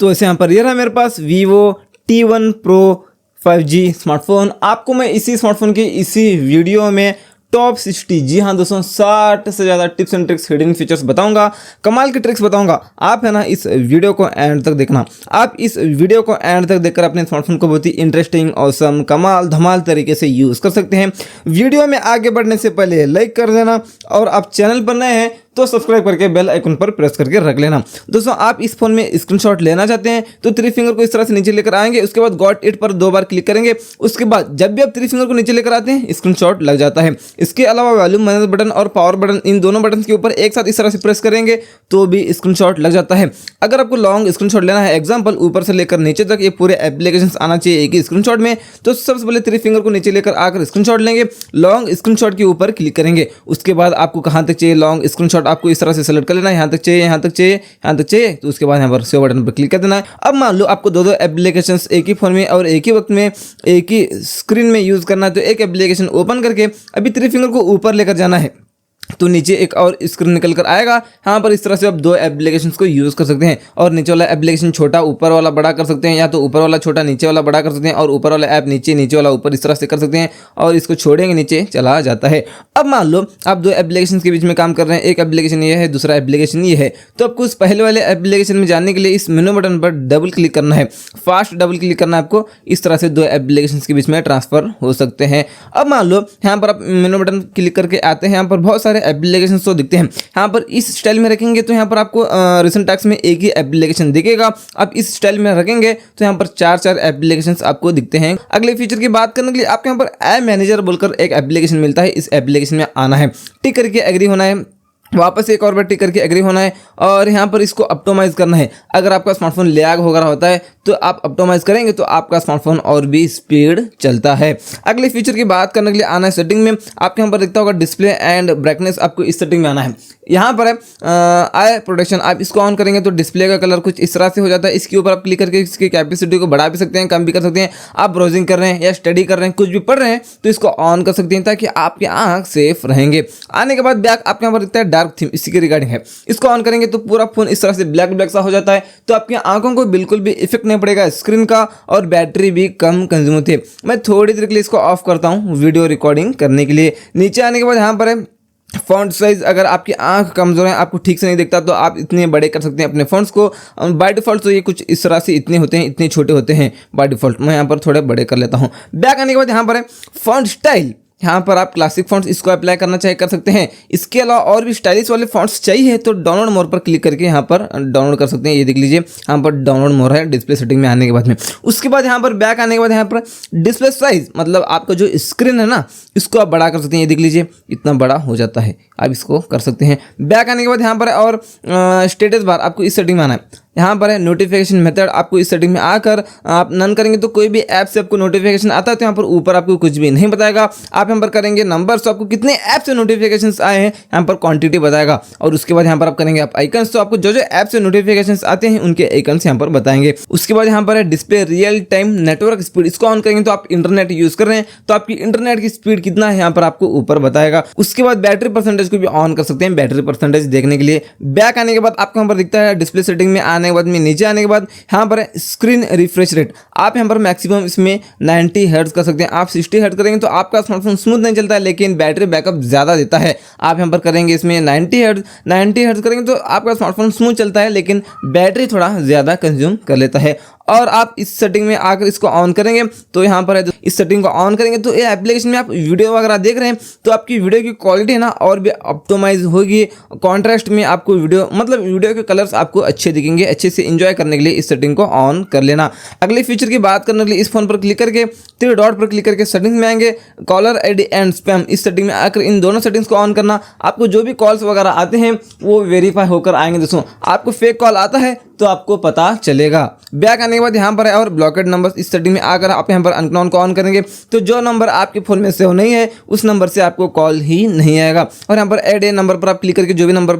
तो ऐसे यहाँ पर ये रहा मेरे पास Vivo T1 Pro 5G smartphone. आपको मैं इसी स्मार्टफोन की इसी वीडियो में टॉप 60, जी हाँ दोस्तों, 60 से ज़्यादा tips and tricks, hidden features बताऊंगा, कमाल की ट्रिक्स बताऊंगा। आप है ना इस वीडियो को एंड तक देखना। आप इस वीडियो को एंड तक देखकर अपने स्मार्टफोन को बहुत ही इंटरेस्टिंग, ऑसम, कमाल, धमाल तरीके से यूज़ कर सकते हैं। वीडियो में आगे बढ़ने से पहले लाइक कर देना, और आप चैनल पर नए हैं तो सब्सक्राइब करके बेल आइकन पर प्रेस करके रख लेना। दोस्तों, आप इस फोन में स्क्रीनशॉट लेना चाहते हैं तो 3 फिंगर को इस तरह से नीचे लेकर आएंगे, उसके बाद गॉट इट पर 2 बार क्लिक करेंगे। उसके बाद जब भी आप 3 फिंगर को नीचे लेकर आते हैं स्क्रीनशॉट लग जाता है। इसके अलावा वॉल्यूम मैनेज बटन और पावर बटन, इन दोनों बटन के ऊपर एक साथ इस तरह से प्रेस करेंगे तो भी स्क्रीनशॉट लग जाता है। अगर आपको लॉन्ग स्क्रीनशॉट लेना है, एग्जाम्पल ऊपर से लेकर नीचे तक ये पूरे एप्लीकेशन आना चाहिए एक ही स्क्रीनशॉट में, तो सबसे पहले 3 फिंगर को नीचे लेकर आकर स्क्रीनशॉट लेंगे, लॉन्ग स्क्रीनशॉट के ऊपर क्लिक करेंगे। उसके बाद आपको कहाँ तक चाहिए लॉन्ग स्क्रीनशॉट, आपको इस तरह से सेलेक्ट कर लेना, यहाँ तक चाहिए, यहाँ तक चाहिए, यहाँ तक चाहिए, तो उसके बाद यहाँ पर सेव बटन पर क्लिक कर देना है। अब मान लो आपको 2 एप्लीकेशंस एक ही फोन में और एक ही वक्त में एक ही स्क्रीन में यूज करना है, तो एक एप्लीकेशन ओपन करके अभी 3 फिंगर को ऊपर लेकर जाना है तो नीचे एक और स्क्रीन निकल कर आएगा। यहाँ पर इस तरह से आप 2 एप्लीकेशंस को यूज़ कर सकते हैं, और नीचे वाला एप्लीकेशन छोटा ऊपर वाला बड़ा कर सकते हैं, या तो ऊपर वाला छोटा नीचे वाला बड़ा कर सकते हैं, और ऊपर वाला ऐप नीचे, नीचे वाला ऊपर, इस तरह से कर सकते हैं, और इसको छोड़ेंगे नीचे चला जाता है। अब मान लो आप 2 एप्लीकेशन के बीच में काम कर रहे हैं, एक एप्लीकेशन ये है, दूसरा एप्लीकेशन ये है, तो आपको उस पहले वाले एप्लीकेशन में जाने के लिए इस मेनू बटन पर डबल क्लिक करना है, फास्ट डबल क्लिक करना है आपको। इस तरह से 2 एप्लीकेशन के बीच में ट्रांसफर हो सकते हैं। अब मान लो यहाँ पर आप मेनू बटन क्लिक करके आते हैं, यहाँ पर बहुत सारे एप्लीकेशन तो दिखते हैं। यहाँ पर इस स्टाइल में रखेंगे तो यहाँ पर आपको रिसेंट टैक्स में एक ही एप्लीकेशन दिखेगा। आप इस स्टाइल में रखेंगे तो यहाँ पर 4 एप्लीकेशंस आपको दिखते हैं। अगले फीचर की बात करने के लिए आपको यहाँ पर ऐप मैनेजर बोलकर एक एप्लीकेशन मिलता है, इस एप्लीकेशन में आना है, टिक करके एग्री होना है, वापस एक और बार टिक करके एग्री होना है, और यहाँ पर इसको ऑप्टिमाइज करना है। अगर आपका स्मार्टफोन लैग वगैरह होता है तो आप ऑप्टिमाइज करेंगे तो आपका स्मार्टफोन और भी स्पीड चलता है। अगले फीचर की बात करने के लिए आना है सेटिंग में। आपके यहाँ पर दिखता होगा डिस्प्ले एंड ब्राइटनेस, आपको इस सेटिंग में आना है। यहाँ पर है आई प्रोटेक्शन, आप इसको ऑन करेंगे तो डिस्प्ले का कलर कुछ इस तरह से हो जाता है। इसके ऊपर आप क्लिक करके इसकी कैपेसिटी को बढ़ा भी सकते हैं, कम भी कर सकते हैं। आप ब्राउजिंग कर रहे हैं या स्टडी कर रहे हैं, कुछ भी पढ़ रहे हैं तो इसको ऑन कर सकते हैं ताकि आपकी आँख सेफ रहेंगे। आने के बाद बैक आपके यहाँ पर दिखता है डार्क थीम, इसी के रिगार्डिंग है। इसको ऑन करेंगे तो पूरा फोन इस तरह से ब्लैक ब्लैक सा हो जाता है, तो आपकी आंखों को बिल्कुल भी इफेक्ट नहीं पड़ेगा स्क्रीन का, और बैटरी भी कम कंज्यूम होती है। मैं थोड़ी देर के लिए इसको ऑफ करता हूँ वीडियो रिकॉर्डिंग करने के लिए। नीचे आने के बाद यहाँ पर है फॉन्ट साइज, अगर आपकी आंख कमजोर है, आपको ठीक से नहीं दिखता तो आप इतने बड़े कर सकते हैं अपने फॉन्ट्स को। बाय डिफॉल्ट तो ये कुछ इस तरह से इतने होते हैं, इतने छोटे होते हैं बाय डिफॉल्ट। मैं यहाँ पर थोड़े बड़े कर लेता हूँ। बैक आने के बाद यहाँ पर है फॉन्ट स्टाइल, यहाँ पर आप क्लासिक फॉन्ट्स इसको अप्लाई करना चाहिए कर सकते हैं। इसके अलावा और भी स्टाइलिश वाले फॉन्ट्स चाहिए तो डाउनलोड मोर पर क्लिक करके यहाँ पर डाउनलोड कर सकते हैं। ये देख लीजिए यहाँ पर डाउनलोड मोर है डिस्प्ले सेटिंग में आने के बाद में। उसके बाद यहाँ पर बैक आने के बाद यहाँ पर डिस्प्ले साइज, मतलब आपका जो स्क्रीन है ना, इसको आप बड़ा कर सकते हैं। ये देख लीजिए इतना बड़ा हो जाता है, आप इसको कर सकते हैं। बैक आने के बाद यहाँ पर और स्टेटस बार आपको इस सेटिंग में आना है। यहाँ पर है नोटिफिकेशन मेथड, आपको इस सेटिंग में आकर आप नन करेंगे तो कोई भी ऐप से आपको नोटिफिकेशन आता है तो यहाँ पर ऊपर आपको कुछ भी नहीं बताएगा। आप यहाँ पर करेंगे नंबर, तो आपको कितने ऐप से नोटिफिकेशन आए हैं यहाँ पर क्वांटिटी बताएगा। और उसके बाद यहाँ पर आप करेंगे आप आइकन्स, तो आपको जो जो ऐप से नोटिफिकेशन आते हैं उनके आइकन्स यहाँ पर बताएंगे। उसके बाद यहाँ पर है display real time network speed, इसको ऑन करेंगे तो आप इंटरनेट यूज कर रहे हैं तो आपकी इंटरनेट की स्पीड कितना है यहाँ पर आपको ऊपर बताएगा। उसके बाद बैटरी परसेंटेज को भी ऑन कर सकते हैं, बैटरी परसेंटेज देखने के लिए। बैक आने के बाद आपको यहाँ पर दिखता है डिस्प्ले सेटिंग में आने के बाद में नीचे आने के बाद यहाँ पर स्क्रीन रिफ्रेश रेट, आप यहाँ पर मैक्सिमम इसमें 90 हर्ट्ज कर सकते हैं। आप 60 हर्ट्ज करेंगे तो आपका स्मार्टफोन स्मूथ नहीं चलता है लेकिन बैटरी बैकअप ज़्यादा देता है। आप यहाँ पर करेंगे इसमें 90 हर्ट्ज करेंगे तो आपका स्मार्टफोन स्मूथ चलता है लेकिन बैटरी थोड़ा ज़्यादा कंज्यूम कर लेता है। और आप इस सेटिंग में आकर इसको ऑन करेंगे तो यहाँ पर है, इस सेटिंग को ऑन करेंगे तो ये एप्लीकेशन में आप वीडियो वगैरह देख रहे हैं तो आपकी वीडियो की क्वालिटी है ना और भी ऑप्टिमाइज होगी। कॉन्ट्रास्ट में आपको वीडियो, मतलब वीडियो के कलर्स आपको अच्छे दिखेंगे। अच्छे से एंजॉय करने के लिए इस सेटिंग को ऑन कर लेना। अगले फीचर की बात करने के लिए इस फोन पर क्लिक करके 3 डॉट पर क्लिक करके सेटिंग में आएंगे, कॉलर आईडी एंड स्पैम, इस सेटिंग में आकर इन दोनों सेटिंग्स को ऑन करना। आपको जो भी कॉल्स वगैरह आते हैं वो वेरीफाई होकर आएंगे। दोस्तों आपको फेक कॉल आता है तो आपको पता चलेगा। बैक आने के बाद यहाँ पर है और ब्लॉकेड नंबर, इस सेटिंग में आकर आप यहाँ पर अननोन को ऑन करेंगे तो जो नंबर आपके फोन में सेव नहीं है उस नंबर से आपको कॉल ही नहीं आएगा। और यहाँ पर ऐड ए नंबर पर आप क्लिक करके जो भी नंबर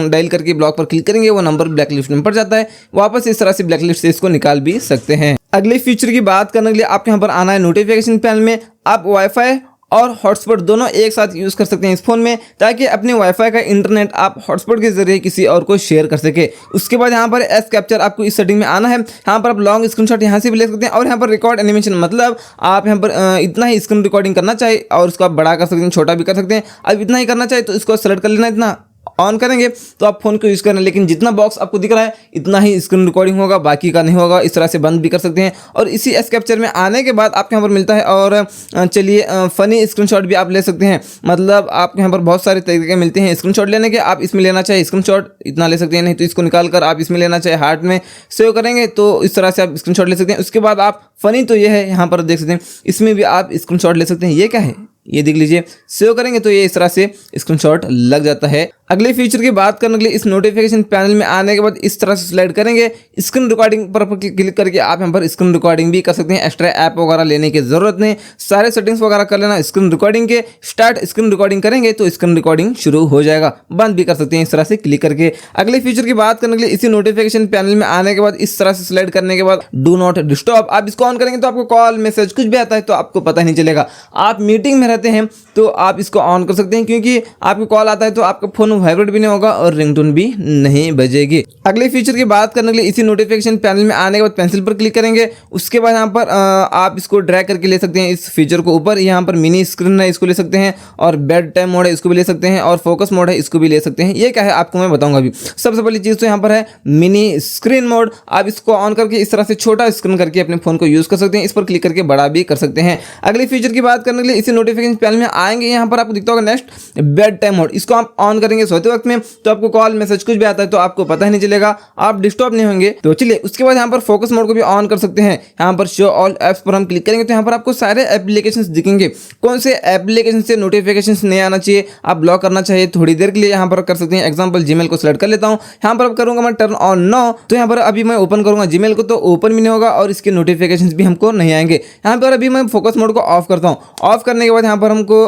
डायल करके ब्लॉक पर क्लिक करेंगे वो नंबर ब्लैक लिस्ट में पड़ जाता है। वापस इस तरह से ब्लैक लिस्ट से इसको निकाल भी सकते हैं। अगले फीचर की बात करने के लिए आपके यहाँ पर आना है नोटिफिकेशन पैनल में। आप वाईफाई और हॉटस्पॉट दोनों एक साथ यूज़ कर सकते हैं इस फोन में, ताकि अपने वाईफाई का इंटरनेट आप हॉटस्पॉट के जरिए किसी और को शेयर कर सके। उसके बाद यहाँ पर एस कैप्चर आपको इस सेटिंग में आना है। यहाँ पर आप लॉन्ग स्क्रीनशॉट यहाँ से भी ले सकते हैं और यहाँ पर रिकॉर्ड एनिमेशन, मतलब आप यहाँ पर इतना ही स्क्रीन रिकॉर्डिंग करना चाहिए और उसको आप बड़ा कर सकते हैं, छोटा भी कर सकते हैं। अब इतना ही करना चाहिए तो इसको सेलेक्ट कर लेना, इतना ऑन करेंगे तो आप फोन को यूज़ करना, लेकिन जितना बॉक्स आपको दिख रहा है इतना ही स्क्रीन रिकॉर्डिंग होगा, बाकी का नहीं होगा। इस तरह से बंद भी कर सकते हैं। और इसी एस कैप्चर में आने के बाद आपके यहाँ पर मिलता है, और चलिए फनी स्क्रीनशॉट भी आप ले सकते हैं। मतलब आपके यहाँ पर बहुत सारे तरीके मिलते हैं स्क्रीनशॉट लेने के। आप इसमें लेना चाहिए स्क्रीनशॉट इतना ले सकते हैं, नहीं तो इसको निकाल कर आप इसमें लेना चाहिए, हार्ट में सेव करेंगे तो इस तरह से आप स्क्रीनशॉट ले सकते हैं। उसके बाद आप फनी तो ये है, यहाँ पर देख सकते हैं इसमें भी आप स्क्रीनशॉट ले सकते हैं। ये क्या है, ये देख लीजिए, सेव करेंगे तो ये इस तरह से स्क्रीनशॉट लग जाता है। अगले फीचर की बात करने के लिए इस नोटिफिकेशन पैनल में आने के बाद इस तरह से स्लाइड करेंगे, स्क्रीन रिकॉर्डिंग पर क्लिक करके आप यहाँ पर स्क्रीन रिकॉर्डिंग भी कर सकते हैं। एक्स्ट्रा ऐप वगैरह लेने की जरूरत नहीं, सारे सेटिंग्स वगैरह कर लेना स्क्रीन रिकॉर्डिंग के। स्टार्ट स्क्रीन रिकॉर्डिंग करेंगे तो स्क्रीन रिकॉर्डिंग शुरू हो जाएगा, बंद भी कर सकते हैं इस तरह से क्लिक करके। अगले फीचर की बात करने के लिए इसी नोटिफिकेशन पैनल में आने के बाद इस तरह से स्लाइड करने के बाद डू नॉट डिस्टर्ब, आप इसको ऑन करेंगे तो आपको कॉल मैसेज कुछ भी आता है तो आपको पता नहीं चलेगा। आप मीटिंग में रहते हैं तो आप इसको ऑन कर सकते हैं, क्योंकि आपको कॉल आता है तो आपका फोन वाइब्रेट भी नहीं होगा और रिंगटोन भी नहीं बजेगी। अगले फीचर की बात करने के लिए इसी नोटिफिकेशन पैनल में आने के बाद पेंसिल पर क्लिक करेंगे। उसके बाद यहाँ पर आप इसको ड्रैग करके ले सकते हैं इस फीचर को ऊपर। यहाँ पर मिनी स्क्रीन है, इसको ले सकते हैं, और बेड टाइम मोड है, इसको भी ले सकते हैं, और फोकस मोड है, इसको भी ले सकते हैं। ये क्या है आपको मैं बताऊंगा अभी। सबसे पहली चीज़ तो यहाँ पर है मिनी स्क्रीन मोड। आप इसको ऑन करके इस तरह से छोटा स्क्रीन करके अपने फोन को यूज़ कर सकते हैं, इस पर क्लिक करके बड़ा भी कर सकते हैं। अगले फीचर की बात करने के लिए इसी नोटिफिकेशन पैनल में आएंगे, यहाँ पर आपको दिखता होगा नेक्स्ट बेड टाइम मोड। इसको आप ऑन करेंगे सोते वक्त में तो आपको कॉल मैसेज कुछ भी आता है तो आपको पता ही नहीं चलेगा, आप डिस्टर्ब नहीं होंगे। तो चलिए उसके बाद यहाँ पर फोकस मोड को भी ऑन कर सकते हैं। यहाँ पर शो ऑल एप्स पर हम क्लिक करेंगे तो यहाँ पर आपको सारे एप्लीकेशंस दिखेंगे। कौन से एप्लीकेशन से नोटिफिकेशंस नहीं आना चाहिए, आप ब्लॉक करना चाहिए थोड़ी देर के लिए, यहाँ पर कर सकते हैं। एग्जाम्पल जीमेल को सिलेक्ट कर लेता हूँ, यहाँ पर अब करूँगा मैं टर्न ऑन नो, तो यहाँ पर अभी मैं ओपन करूँगा जीमेल को तो ओपन भी नहीं होगा और इसके नोटिफिकेशंस भी हमको नहीं आएंगे। यहाँ पर अभी मैं फोकस मोड को ऑफ करता हूँ। ऑफ करने के बाद यहाँ पर हमको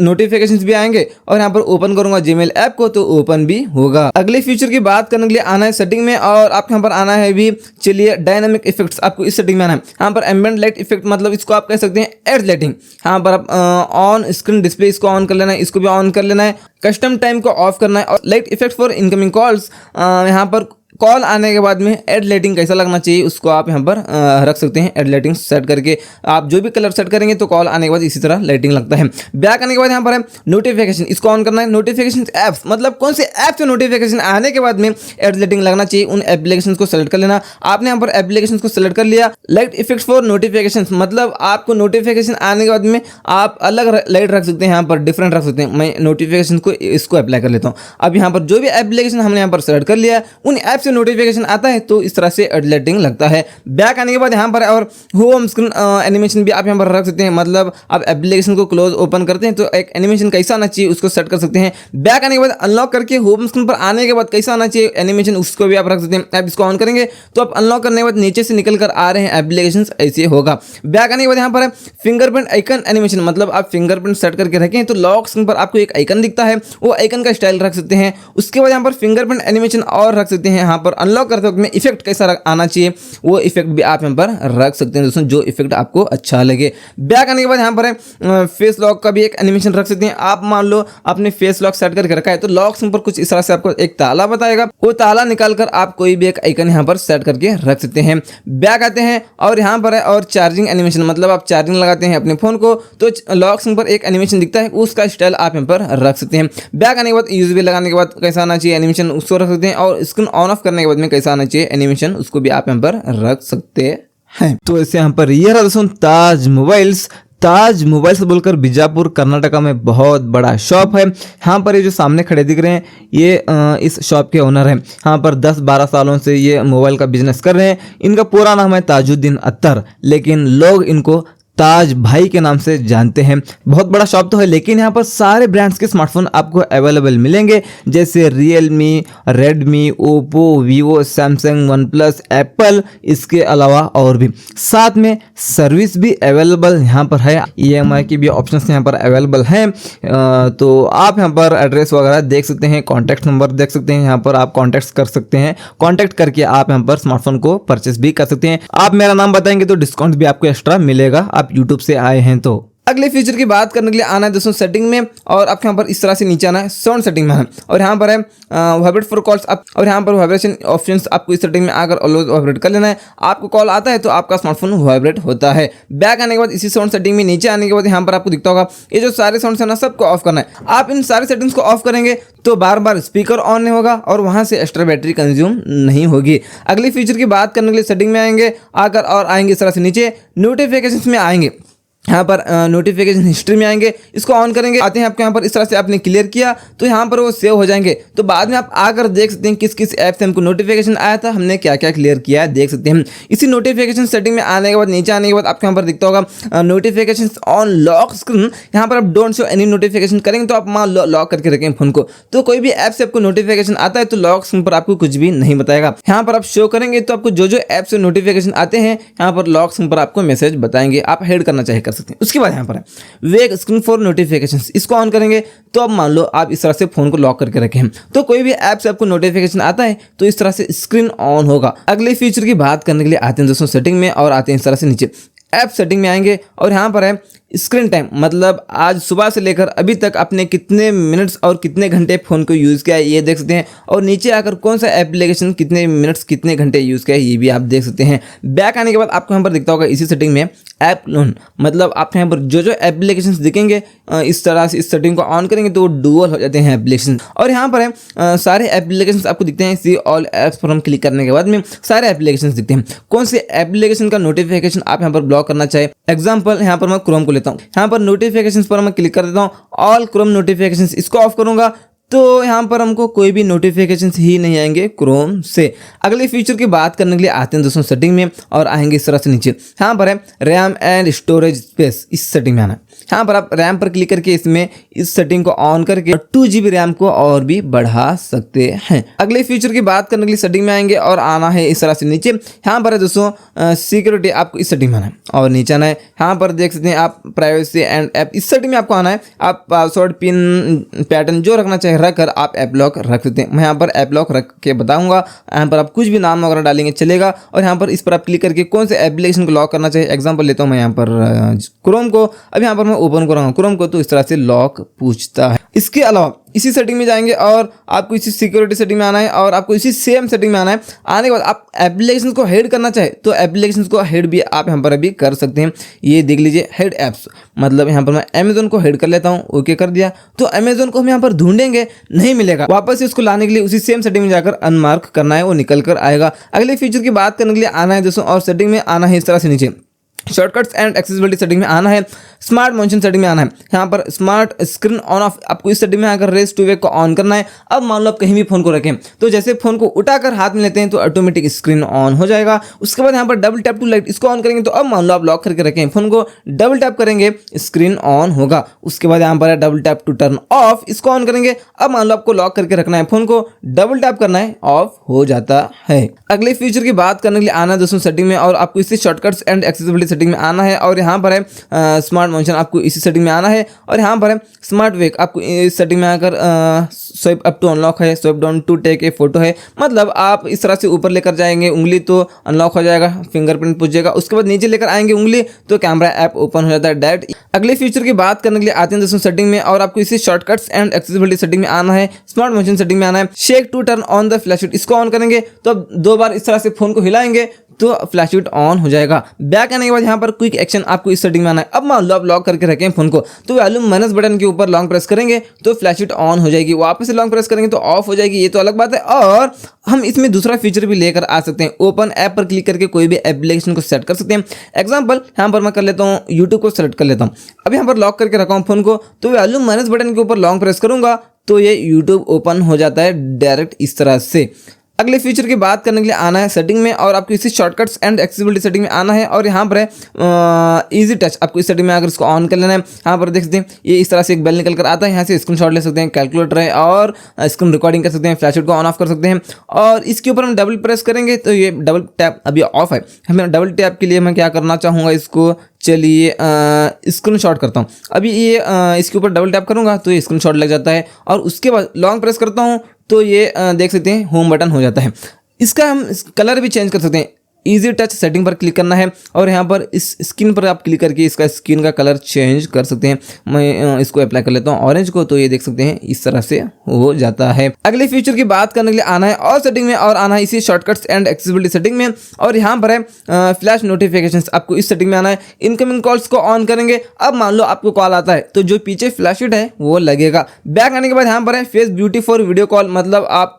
नोटिफिकेशंस भी आएंगे और यहाँ पर ओपन करूंगा जीमेल ऐप को तो ओपन भी होगा। अगले फीचर की बात करने के लिए आना है सेटिंग में, और आपके यहाँ पर आना है भी, चलिए डायनामिक इफेक्ट्स, आपको इस सेटिंग में आना है। यहाँ पर एम्बिएंट लाइट इफेक्ट, मतलब इसको आप कह सकते हैं एड लाइटिंग। यहाँ पर आप ऑन स्क्रीन डिस्प्ले इसको ऑन कर लेना है, इसको भी ऑन कर लेना है। कस्टम टाइम को ऑफ करना है, और light effect for incoming calls, यहाँ पर कॉल आने के बाद में एड लाइटिंग कैसा लगना चाहिए उसको आप यहाँ पर रख सकते हैं। एड लाइटिंग सेट करके आप जो भी कलर सेट करेंगे तो कॉल आने के बाद इसी तरह लाइटिंग लगता है। बैक आने के बाद यहाँ पर है नोटिफिकेशन, इसको ऑन करना है। नोटिफिकेशन ऐप्स, मतलब कौन से ऐप से नोटिफिकेशन आने के बाद में एड लाइटिंग लगना चाहिए, उन एप्लीकेशन को सेलेक्ट कर लेना। आपने यहाँ पर एप्लीकेशन को सेलेक्ट कर लिया। लाइट इफेक्ट फॉर नोटिफिकेशन, मतलब आपको नोटिफिकेशन आने के बाद में आप अलग लाइट रख सकते हैं, यहाँ पर डिफरेंट रख सकते हैं। मैं नोटिफिकेशन को इसको अप्लाई कर लेता हूँ। अब यहाँ पर जो भी एप्लीकेशन हमने यहाँ पर सेलेक्ट कर लिया, उन ऐप से नोटिफिकेशन आता है तो इस तरह से एड लाइटिंग लगता है। बैक आने के बाद यहाँ पर और होम स्क्रीन एनिमेशन भी आप यहाँ पर रख सकते हैं, मतलब आप एप्लीकेशन को क्लोज ओपन करते हैं तो एक एनिमेशन कैसा आना चाहिए उसको सेट कर सकते हैं। बैक आने के बाद अनलॉक करके होम स्क्रीन पर आने के बाद कैसा आना चाहिए एनिमेशन उसको भी आप रख सकते हैं। आप इसको ऑन करेंगे तो आप अनलॉक करने के बाद नीचे से निकल कर आ रहे हैं एप्लीकेशन, ऐसे होगा। बैक आने के बाद यहाँ पर फिंगरप्रिंट आइकन एनिमेशन, मतलब आप फिंगरप्रिंट सेट करके रखें तो लॉक स्क्रीन पर आपको एक आइकन दिखता है, वो आइकन का स्टाइल रख सकते हैं। उसके बाद यहाँ पर फिंगरप्रिंट एनिमेशन और रख सकते हैं। यहाँ पर अनलॉक करते वक्त में इफेक्ट कैसा आना चाहिए वो इफेक्ट भी आप यहाँ पर रख सकते हैं दोस्तों, जो इफेक्ट आपको अच्छा लगे। बैक आने के बाद यहाँ पर फेस लॉक का भी एक एनिमेशन रख सकते हैं। आप मान लो आपने फेस लॉक सेट करके रखा है तो लॉक स्क्रीन पर कुछ इस तरह से आपको एक ताला बताएगा, वो ताला निकाल कर आप कोई भी एक आइकन यहाँ पर सेट करके रख सकते हैं। बैक आते हैं और यहाँ पर है और चार्जिंग एनिमेशन, मतलब आप चार्जिंग लगाते हैं अपने फोन को तो लॉक स्क्रीन पर एक एनिमेशन दिखता है, उसका स्टाइल आप यहाँ पर रख सकते हैं। बैक आने के बाद यूएसबी लगाने के बाद कैसा आना चाहिए एनिमेशन उसको रख सकते हैं, और स्क्रीन ऑन ऑफ करने के बाद में कैसा आना चाहिए एनिमेशन उसको भी आप यहाँ पर रख सकते हैं। तो ऐसे यहाँ पर ये रहा दोस्तों ताज मोबाइल्स। ताज मोबाइल्स बोलकर बीजापुर कर्नाटका में बहुत बड़ा शॉप है। यहाँ पर ये जो सामने खड़े दिख रहे हैं ये इस शॉप के ओनर हैं। यहाँ पर 10-12 सालों से ये मोबाइल का बिजनेस कर रहे हैं। इनका पूरा नाम है ताजुद्दीन अत्तर, लेकिन लोग इनको ताज भाई के नाम से जानते हैं। बहुत बड़ा शॉप तो है, लेकिन यहाँ पर सारे ब्रांड्स के स्मार्टफोन आपको अवेलेबल मिलेंगे, जैसे Realme, Redmi, Oppo, Vivo, Samsung, one plus, Apple, इसके अलावा और भी। साथ में सर्विस भी अवेलेबल यहाँ पर है, EMI की भी ऑप्शंस यहाँ पर अवेलेबल हैं। तो आप यहाँ पर एड्रेस वगैरह देख सकते हैं, कॉन्टैक्ट नंबर देख सकते हैं, यहाँ पर आप कॉन्टैक्ट कर सकते हैं। कॉन्टैक्ट करके आप यहाँ पर स्मार्टफोन को परचेस भी कर सकते हैं। आप मेरा नाम बताएंगे तो डिस्काउंट भी आपको एक्स्ट्रा मिलेगा, आप यूट्यूब से आए हैं तो। अगले फीचर की बात करने के लिए आना है दोस्तों सेटिंग में, और आपके यहाँ पर इस तरह से नीचे आना है, साउंड सेटिंग में आना है, और यहाँ पर है वाइब्रेट फॉर कॉल्स आप, और यहाँ पर वाइब्रेशन ऑप्शंस आपको इस सेटिंग में आकर ऑलवेज वाइब्रेट कर लेना है। आपको कॉल आता है तो आपका स्मार्टफोन वाइब्रेट होता है। बैक आने के बाद इसी साउंड सेटिंग में नीचे आने के बाद यहाँ पर आपको दिखता होगा ये जो सारे साउंड्स है ना सबको ऑफ करना है। आप इन सारे सेटिंग्स को ऑफ करेंगे तो बार बार स्पीकर ऑन नहीं होगा और वहाँ से एक्स्ट्रा बैटरी कंज्यूम नहीं होगी। अगली फीचर की बात करने के लिए सेटिंग में आएंगे, आकर और आएंगे इस तरह से नीचे नोटिफिकेशंस में आएंगे, यहाँ पर नोटिफिकेशन हिस्ट्री में आएंगे, इसको ऑन करेंगे, आते हैं आपके यहाँ पर इस तरह से आपने क्लियर किया तो यहाँ पर वो सेव हो जाएंगे। तो बाद में आप आकर देख सकते हैं किस किस ऐप से हमको नोटिफिकेशन आया था, हमने क्या क्या क्लियर किया है देख सकते हैं। इसी नोटिफिकेशन सेटिंग में आने के बाद नीचे आने के बाद आपके यहाँ पर दिखता होगा नोटिफिकेशन ऑन लॉक स्क्रीन, यहाँ पर आप डोंट शो एनी नोटिफिकेशन करेंगे तो आप वहाँ लॉक करके रखें फोन को। तो कोई भी ऐप से आपको नोटिफिकेशन आता है तो लॉक स्क्रीन पर आपको कुछ भी नहीं बताएगा। यहाँ पर आप शो करेंगे तो आपको जो जो ऐप से नोटिफिकेशन आते हैं यहाँ पर लॉक स्क्रीन पर आपको मैसेज बताएंगे, आप हेड करना चाहे कर सकते हैं। उसके बाद यहाँ पर वेक स्क्रीन फॉर नोटिफिकेशंस, इसको ऑन करेंगे तो अब मान लो आप इस तरह से फोन को लॉक करके रखे हैं तो कोई भी ऐप से आपको नोटिफिकेशन आता है तो इस तरह से स्क्रीन ऑन होगा। अगले फीचर की बात करने के लिए आते हैं दोस्तों सेटिंग में, और आते हैं इस तरह से नीचे ऐप सेटिंग में आएंगे, और यहाँ पर है स्क्रीन टाइम, मतलब आज सुबह से लेकर अभी तक आपने कितने मिनट्स और कितने घंटे फ़ोन को यूज़ किया है ये देख सकते हैं, और नीचे आकर कौन सा एप्लीकेशन कितने मिनट्स कितने घंटे यूज़ किया है ये भी आप देख सकते हैं। बैक आने के बाद आपको यहाँ पर दिखता होगा इसी सेटिंग में ऐप लोन, मतलब आपके यहाँ पर जो जो एप्लीकेशंस दिखेंगे इस तरह से इस सेटिंग को ऑन करेंगे तो वो डुअल हो जाते हैं एप्लीकेशन। और यहाँ पर है सारे एप्लीकेशंस आपको दिखते हैं, सी ऑल ऐप्स पर हम क्लिक करने के बाद में सारे एप्लीकेशंस दिखते हैं। कौन से एप्लीकेशन का नोटिफिकेशन आप यहाँ पर ब्लॉक करना चाहे, एग्जाम्पल यहाँ पर मैं क्रोम को लेता हूँ, यहाँ पर नोटिफिकेशंस पर मैं क्लिक कर देता हूँ, ऑल क्रोम नोटिफिकेशंस इसको ऑफ करूँगा तो यहाँ पर हमको कोई भी नोटिफिकेशंस ही नहीं आएंगे क्रोम से। अगले फीचर की बात करने के लिए आते हैं दोस्तों सेटिंग में, और आएंगे इस तरह से नीचे, यहाँ पर है रैम एंड स्टोरेज स्पेस, इस सेटिंग में आना है। यहाँ पर आप रैम पर क्लिक करके इसमें इस सेटिंग को ऑन करके 2 GB रैम को और भी बढ़ा सकते हैं। अगले फीचर की बात करने के लिए सेटिंग में आएंगे और आना है इस तरह से नीचे, यहाँ पर है दोस्तों सिक्योरिटी, आपको इस सेटिंग में आना है और नीचे आना है। यहाँ पर देख सकते हैं आप प्राइवेसी एंड ऐप, इस सेटिंग में आपको आना है। आप पासवर्ड पिन पैटर्न जो रखना चाहे रख कर आप ऐप लॉक रख सकते हैं। मैं यहाँ पर ऐप लॉक रख के बताऊंगा, यहाँ पर आप कुछ भी नाम वगैरह डालेंगे चलेगा, और यहाँ पर इस पर आप क्लिक करके कौन से एप्लीकेशन को लॉक करना चाहिए, एग्जांपल लेता हूँ मैं यहाँ पर क्रोम को, अब यहाँ पर मैं ओपन कर रहा हूँ क्रोम को तो इस तरह से लॉक पूछता है। इसके अलावा इसी सेटिंग में जाएंगे और आपको इसी सिक्योरिटी सेटिंग में आना है, और आपको इसी सेम सेटिंग में आना है। आने के बाद आप एप्लीकेशन को हेड करना चाहे तो एप्लीकेशन को हेड भी आप यहाँ पर अभी कर सकते हैं। ये देख लीजिए हेड ऐप्स, मतलब यहाँ पर मैं अमेजोन को हेड कर लेता हूँ, ओके कर दिया तो अमेजोन को हम यहाँ पर ढूंढेंगे नहीं मिलेगा, वापस इसको लाने के लिए उसी सेम सेटिंग में जाकर अनमार्क करना है, वो निकल कर आएगा। अगले फीचर की बात करने के लिए आना है दोस्तों, और सेटिंग में आना है इस तरह से नीचे, शॉर्टकट्स एंड एक्सेसिबिलिटी सेटिंग में आना है, स्मार्ट मोशन सेटिंग में आना है। यहाँ पर स्मार्ट स्क्रीन ऑन ऑफ, आपको इस सेटिंग में आकर रेस टू वेक को ऑन करना है। अब मान लो आप कहीं भी फोन को रखें तो जैसे फोन को उठाकर हाथ में लेते हैं तो ऑटोमेटिक स्क्रीन ऑन हो जाएगा। उसके बाद यहाँ पर डबल टैप टू लाइट, इसको ऑन करेंगे तो अब मान लो आप लॉक करके रखें फोन को, डबल टैप करेंगे स्क्रीन ऑन होगा। उसके बाद यहाँ पर है double tap to turn off, इसको ऑन करेंगे, अब मान लो आपको लॉक करके रखना है फोन को, डबल टैप करना है, ऑफ हो जाता है। अगले फीचर की बात करने के लिए आना है दोस्तों सेटिंग में, और आपको इसी शॉर्टकट्स एंड एक्सेसिबिलिटी सेटिंग में आना है, और यहाँ पर है स्मार्ट मोशन, आपको इसी सेटिंग में आना है, और यहाँ पर है स्मार्ट वेक, आपको इस सेटिंग में आकर स्वाइप अप टू अनलॉक है, swipe down to take a photo है, मतलब आप इस तरह से ऊपर लेकर जाएंगे उंगली तो अनलॉक हो जाएगा, फिंगरप्रिंट पूछेगा, उसके बाद नीचे लेकर आएंगे उंगली तो कैमरा ऐप ओपन हो जाता है डायरेक्ट। अगले फीचर की बात करने के लिए आते हैं दोस्तों सेटिंग में, और आपको इसी शॉर्टकट्स एंड एक्सेसिबिलिटी सेटिंग में आना है, स्मार्ट मोशन सेटिंग में आना है, shake to turn on the flash light, इसको ऑन करेंगे तो अब 2 बार इस तरह से फोन को हिलाएंगे तो फ्लैश लाइट ऑन हो जाएगा। बैक आने के बाद यहाँ पर क्विक एक्शन आपको इस सेटिंग में आना है। अब मान लो आप लॉक करके रखें फोन को तो वॉल्यूम माइनस बटन के ऊपर लॉन्ग प्रेस करेंगे तो फ्लैश लाइट ऑन हो जाएगी, वापस से लॉन्ग प्रेस करेंगे तो ऑफ हो जाएगी, ये तो अलग बात है। और हम इसमें दूसरा फीचर भी लेकर आ सकते हैं, ओपन ऐप पर क्लिक करके कोई भी एप्लीकेशन को सेट कर सकते हैं। एग्जाम्पल यहाँ पर मैं कर लेता हूँ यूट्यूब को सेलेक्ट कर लेता हूँ, अब यहाँ पर लॉक करके रखा हूँ फोन को तो वॉल्यूम माइनस बटन के ऊपर लॉन्ग प्रेस करूंगा तो ये यूट्यूब ओपन हो जाता है डायरेक्ट इस तरह से। अगले फीचर की बात करने के लिए आना है सेटिंग में, और आपको इसी शॉर्टकट्स एंड एक्सेसिबिलिटी सेटिंग में आना है, और यहाँ पर है इजी टच, आपको इस सेटिंग में अगर इसको ऑन कर लेना है। यहाँ पर देख सकते हैं ये इस तरह से एक बेल निकल कर आता है, यहाँ से स्क्रीनशॉट ले सकते हैं, कैलकुलेटर है और स्क्रीन रिकॉर्डिंग कर सकते हैं, फ्लैश लाइट को ऑन ऑफ कर सकते हैं। और इसके ऊपर हम डबल प्रेस करेंगे तो ये डबल टैप अभी ऑफ है, हमें डबल टैप के लिए मैं क्या करना चाहूँगा, इसको चलिए स्क्रीनशॉट करता हूँ। अभी ये इसके ऊपर डबल टैप करूँगा तो ये स्क्रीनशॉट लग जाता है, और उसके बाद लॉन्ग प्रेस करता हूँ तो ये देख सकते हैं होम बटन हो जाता है। इसका हम कलर भी चेंज कर सकते हैं, इजी टच सेटिंग पर क्लिक करना है और यहाँ पर इस स्किन पर आप क्लिक करके इसका स्किन का कलर चेंज कर सकते हैं। मैं इसको अप्लाई कर लेता हूँ ऑरेंज को, तो ये देख सकते हैं इस तरह से हो जाता है। अगले फीचर की बात करने के लिए आना है और सेटिंग में और आना है इसी शॉर्टकट्स एंड एक्सेसिबिलिटी सेटिंग में और यहाँ पर है फ्लैश नोटिफिकेशंस। आपको इस सेटिंग में आना है, इनकमिंग कॉल्स को ऑन करेंगे। अब मान लो आपको कॉल आता है तो जो पीछे फ्लैश लाइट है वो लगेगा। बैक आने के बाद यहाँ पर है face beauty for video call, मतलब आप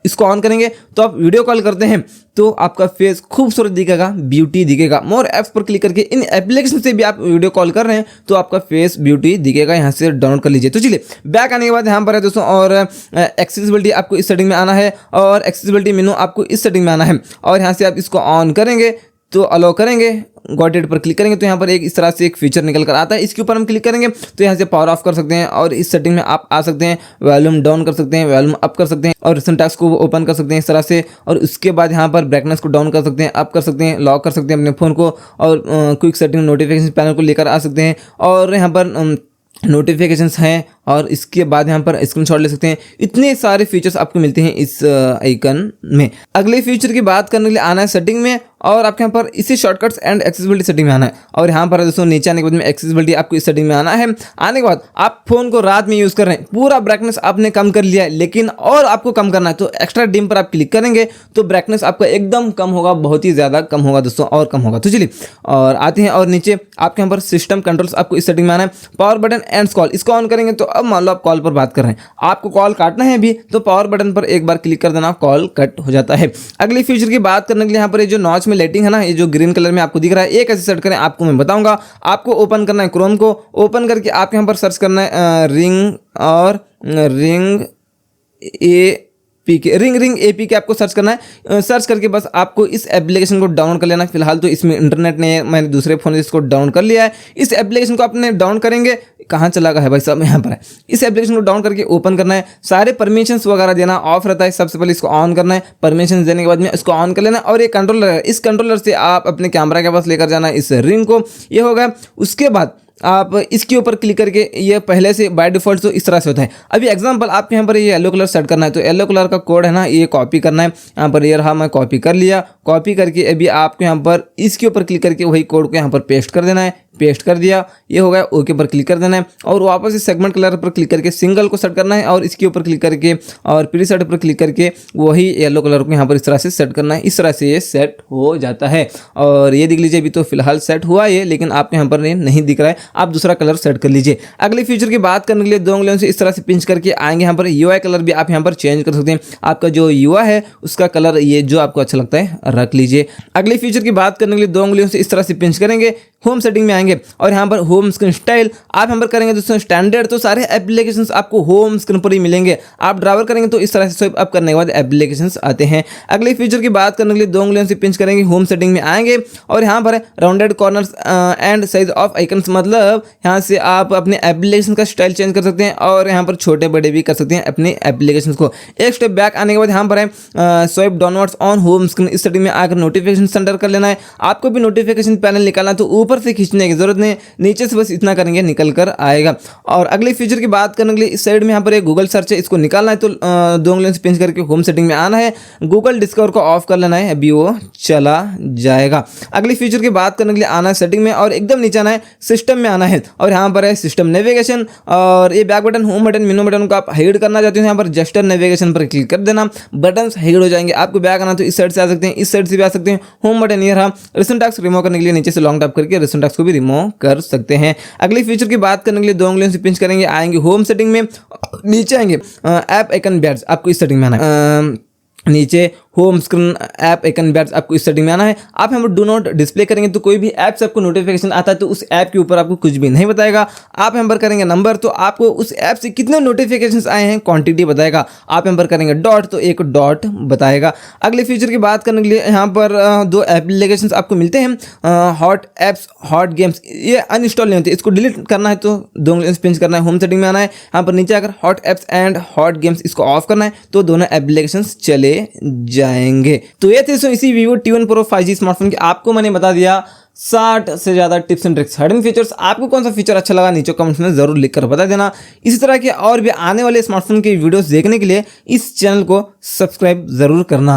इसको ऑन करेंगे तो आप वीडियो कॉल करते हैं तो आपका फेस खूबसूरत दिखेगा, ब्यूटी दिखेगा। मोर ऐप्स पर क्लिक करके इन एप्लीकेशन से भी आप वीडियो कॉल कर रहे हैं तो आपका फेस ब्यूटी दिखेगा, यहाँ से डाउनलोड कर लीजिए। तो चलिए बैक आने के बाद यहाँ पर है दोस्तों और एक्सेसिबिलिटी आपको इस सेटिंग में आना है और एक्सेसिबिलिटी मेनू आपको इस सेटिंग में आना है और यहाँ से आप इसको ऑन करेंगे तो अलाउ करेंगे, गॉट इट पर क्लिक करेंगे तो यहाँ पर एक इस तरह से एक फीचर निकल कर आता है। इसके ऊपर हम क्लिक करेंगे तो यहाँ से पावर ऑफ कर सकते हैं और इस सेटिंग में आप आ सकते हैं, वॉल्यूम डाउन कर सकते हैं, वॉल्यूम अप कर सकते हैं और रिसेंट टैक्स को ओपन कर सकते हैं इस तरह से। और उसके बाद यहाँ पर ब्राइटनेस को डाउन कर सकते हैं, अप कर सकते हैं, लॉक कर सकते हैं अपने फ़ोन को और क्विक सेटिंग नोटिफिकेशन पैनल को लेकर आ सकते हैं और यहाँ पर नोटिफिकेशंस हैं और इसके बाद यहाँ पर स्क्रीनशॉट ले सकते हैं। इतने सारे फीचर्स आपको मिलते हैं इस आइकन में। अगले फीचर की बात करने के लिए आना है सेटिंग में और आपके यहाँ पर इसी शॉर्टकट्स एंड एक्सेसिबिलिटी सेटिंग में आना है और यहाँ पर दोस्तों नीचे आने के बाद में एक्सेसिबिलिटी आपको इस सेटिंग में आना है। आने के बाद आप फोन को रात में यूज़ कर रहे हैं, पूरा ब्राइटनेस आपने कम कर लिया है लेकिन और आपको कम करना है तो एक्स्ट्रा डिम पर आप क्लिक करेंगे तो ब्राइटनेस आपका एकदम कम होगा, बहुत ही ज़्यादा कम होगा दोस्तों और कम होगा। तो चलिए और आते हैं और नीचे आपके यहाँ पर सिस्टम कंट्रोल्स आपको इस सेटिंग में आना है। पावर बटन एंड कॉल, इसको ऑन करेंगे तो अब मान लो आप कॉल पर बात कर रहे हैं, आपको कॉल काटना है अभी तो पावर बटन पर एक बार क्लिक कर देना, कॉल कट हो जाता है। अगली फीचर की बात करने के लिए यहाँ पर ये जो नॉच में लाइटिंग है ना, ये जो ग्रीन कलर में आपको दिख रहा है, ये कैसे सेट करें आपको मैं बताऊंगा। आपको ओपन करना है क्रोम को, ओपन करके आपके यहाँ पर सर्च करना है रिंग APK आपको सर्च करना है। सर्च करके बस आपको इस एप्लीकेशन को डाउनलोड कर लेना है। फिलहाल तो इसमें इंटरनेट नहीं है, मैंने दूसरे फ़ोन से इसको डाउनलोड कर लिया है। इस एप्लीकेशन को आपने डाउन करेंगे, कहाँ चला गया है भाई साहब, यहाँ पर है। इस एप्लीकेशन को डाउन करके ओपन करना है, सारे परमिशंस वगैरह देना ऑफ रहता है। सबसे पहले इसको ऑन करना है, परमिशन देने के बाद में इसको ऑन कर लेना और ये कंट्रोलर है, इस कंट्रोलर से आप अपने कैमरा के पास लेकर जाना है इस रिंग को, ये होगा। उसके बाद आप इसके ऊपर क्लिक करके, ये पहले से बाय डिफॉल्ट तो इस तरह से होता है। अभी एग्जांपल आपके यहाँ पर ये येलो कलर सेट करना है तो येलो कलर का कोड है ना, ये कॉपी करना है। यहाँ पर ये रहा, मैं कॉपी कर लिया। कॉपी करके अभी आपको यहाँ पर इसके ऊपर क्लिक करके वही कोड को यहाँ पर पेस्ट कर देना है। पेस्ट कर दिया, ये हो गया। ओके पर क्लिक कर देना है और वापस इस सेगमेंट कलर पर क्लिक करके सिंगल को सेट करना है और इसके ऊपर क्लिक करके और प्रीसेट पर क्लिक करके वही येलो कलर को यहाँ पर इस तरह से सेट करना है। इस तरह से ये सेट हो जाता है और ये देख लीजिए अभी तो फिलहाल सेट हुआ ये, लेकिन आपको यहाँ पर नहीं दिख रहा है, आप दूसरा कलर सेट कर लीजिए। अगली फीचर की बात करने के लिए 2 उंगलियों से इस तरह से पिंच करके आएंगे। यहाँ पर UI कलर भी आप यहाँ पर चेंज कर सकते हैं। आपका जो UI है उसका कलर ये जो आपको अच्छा लगता है रख लीजिए। अगली फीचर की बात करने के लिए 2 उंगलियों से इस तरह से पिंच करेंगे, होम सेटिंग में आएंगे और यहाँ पर होम स्क्रीन स्टाइल आप यहाँ पर करेंगे दोस्तों स्टैंडर्ड, तो सारे एप्लीकेशंस आपको होम स्क्रीन पर ही मिलेंगे। आप ड्राइवर करेंगे तो इस तरह से स्वाइप अप करने के बाद एप्लीकेशंस आते हैं। अगले फीचर की बात करने के लिए 2 उंगलियों से पिंच करेंगे, होम सेटिंग में आएंगे और यहाँ पर rounded corners and size of icons, मतलब यहाँ से आप अपने एप्लीकेशन का स्टाइल चेंज कर सकते हैं और यहाँ पर छोटे बड़े भी कर सकते हैं अपने एप्लीकेशन को। एक स्टेप बैक आने के बाद यहाँ पर है swipe downwards on home screen, इस सेटिंग में आकर नोटिफिकेशन सेंटर कर लेना है। आपको भी नोटिफिकेशन पैनल निकालना तो ऊपर से खींचने की जरूरत नहीं, नीचे से बस इतना करेंगे निकल कर आएगा। और अगली फीचर की बात करने के लिए इस साइड में यहाँ पर एक गूगल सर्च है, इसको निकालना है तो 2 उंगलियों से पिंच करके होम सेटिंग में आना है। गूगल डिस्कवर को ऑफ कर लेना है, अभी वो चला जाएगा। अगली फीचर की बात करने के लिए आना है सेटिंग में और एकदम नीचे आना है, सिस्टम में आना है और यहाँ पर है सिस्टम नेविगेशन और ये बैक बटन, होम बटन, मेनू बटन को आप हाइड करना चाहते हो यहाँ पर जस्टर नेविगेशन पर क्लिक कर देना, बटन हाइड हो जाएंगे। आपको बैक आना तो इस साइड से आ सकते हैं, इस साइड से भी आ सकते हैं। होम बटन ये रहा, रिसेंट टैक्स रिमूव करने के लिए नीचे से लॉन्ग टैप करके रिसेंट टैक्स को भी रिमूव कर सकते हैं। अगली फीचर की बात करने के लिए 2 उंगलियों से पिंच करेंगे, आएंगे होम सेटिंग में, नीचे आएंगे ऐप आइकन बैड्स, आपको इस सेटिंग में आना है। नीचे home screen app icon badges, आपको इस सेटिंग में आना है। आप यहाँ पर डू नॉट डिस्प्ले करेंगे तो कोई भी ऐप से आपको नोटिफिकेशन आता है तो उस ऐप के ऊपर आपको कुछ भी नहीं बताएगा। आप यहाँ पर करेंगे नंबर तो आपको उस ऐप से कितने नोटिफिकेशंस आए हैं क्वांटिटी बताएगा। आप यहाँ पर करेंगे डॉट तो एक डॉट बताएगा। अगले फीचर की बात करने के लिए यहाँ पर 2 एप्लीकेशंस आपको मिलते हैं, हॉट एप्स, हॉट गेम्स। ये अनइंस्टॉल नहीं होते, इसको डिलीट करना है तो 2 उंगलियों से पिंच करना है, होम सेटिंग में आना है। यहाँ पर नीचे अगर hot apps and hot games इसको ऑफ करना है तो दोनों एप्लीकेशंस चले जाएंगे। तो ये थे इसी Vivo T1 Pro 5G smartphone की आपको मैंने बता दिया 60 से ज़्यादा tips and tricks, hidden features. आपको कौन सा फीचर अच्छा लगा नीचे कमेंट्स में जरूर लिखकर बता देना। इसी तरह के और भी आने वाले स्मार्टफोन के वीडियोस देखने के लिए इस चैनल को सब्सक्राइब जरूर करना।